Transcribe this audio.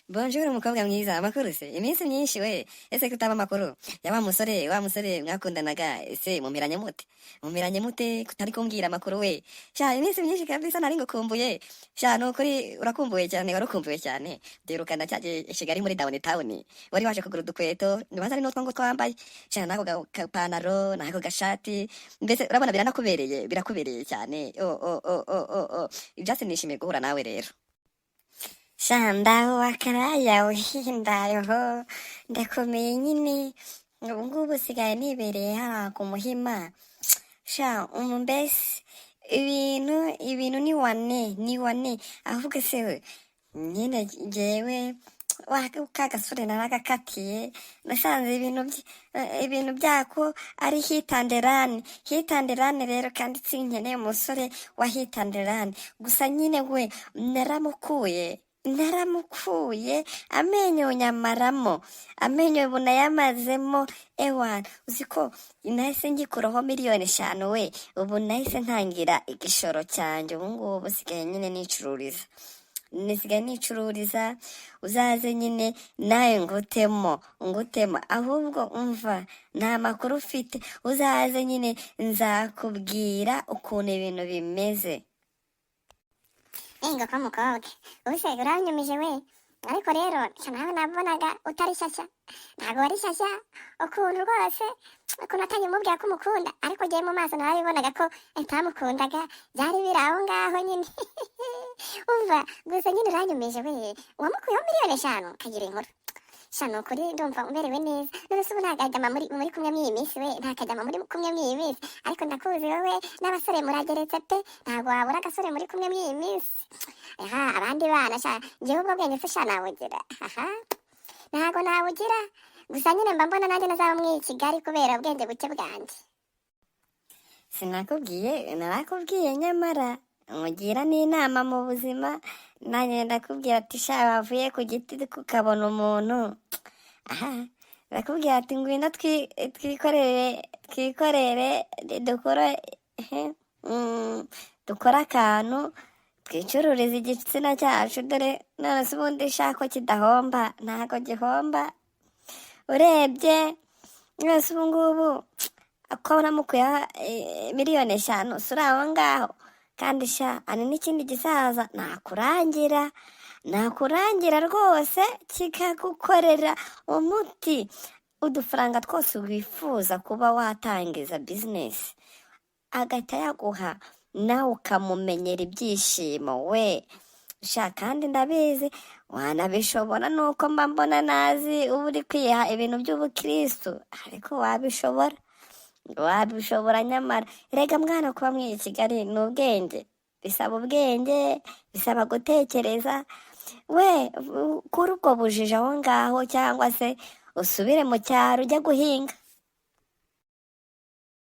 Bonjour umukobwa mwiza, amakuru se? Iminsi myinshi we. Ese kutaba amakuru? Ya wa musore mwakundanaga, ese mumiranye mute? Mumiranye mute kutari kumbwira amakuru we? Sha iminsi myinshi kabisa nari ngukumbuye. Sha nukuri urakumbuye cyane, warakumbuye cyane. Derukana cyaje Kigali muri downtown. Wari waje kugura udukweto, nibaza ari nutwo ngo twambaye. Sha nako gapantaro, nako gashati. Mbese urabona birakubereye cyane. Ibyatsi nishimiye guhura nawe rero. Shandaho akaraya uhindayeho ndakomeye nyine ubu ngubu usigaye nibereye hariya ku Muhima sha mbese ibintu ni wane avuga se we nyine jewe ka gasore naragakatiye nasanze ibintu byako ari hitanderane rero kandi sinkeneye umusore wa hitanderane gusa nyine we naramukuye amenyo nyamaramo amenyo ubu nayamazemo ewana uziko nahise ngikuraho 5,000,000 we ubu nahise ntangira igishoro cyanjye ubu ngubu sigaye nyine nicururiza uzaze nyine nawe ngutemo ahubwo umva nta makuru ufite uzaze nyine nzakubwira ukuntu ibintu bimeze. Ngo ko mukobwa ubuse uranyumije we ariko rero nawe nabonaga utari shyashya ntabwo wari shyashya ukuntu rwose ukuntu atanye umubwira ko umukunda ariko ugiye mu maso narabibonaga ko utamukundaga byari biri aho ngaho nyine umva gusa nyine uranyumije we wamukuyeho 5,000,000 kagira inkuru shano kuri ndumva umerewe neza none se ubu ntakajyama muri kumwe mw'iyi minsi we ntakajyama muri kumwe mw'iyi minsi ariko ndakuzi wowe n'abasore murageretse pe ntabwo wabura agasore muri kumwe mw'iyi minsi abandi bana sha njyewe ubwo bwenge se sha nawugira ntabwo nawugira gusa nyine mba mbona nanjye nazaba mw'iyi Kigali kubera ubwenge buke bwanjye. Narakubwiye nyamara mugira n'inama mu buzima nanjye ndakubwira ati sha bavuye ku giti kukabona umuntu ndakubwira ati ngwino twikorere dukore akantu twicururiza igitsina cyacu dore none se ubundi shako kidahomba ntago gihomba urebye mwese ubu ngubu ko namukuyeho 5,000,000 suri aho ngaho kandi sha ani n'ikindi gisaza nakurangira rwose kikagukorera umuti udufaranga twose wifuza kuba watangiza business agahita yaguha nawe ukamumenyera ibyishimo we sha kandi ndabizi wanabishobora nuko mba mbona nazi uba uri kwiha ibintu by'ubukristo ariko wabishobora nyamara rega mwana kuba mw'iyi Kigali ni ubwenge bisaba gutekereza we kuri ubwo bujiji aho ngaho cyangwa se usubire mu cyaro ujya guhinga.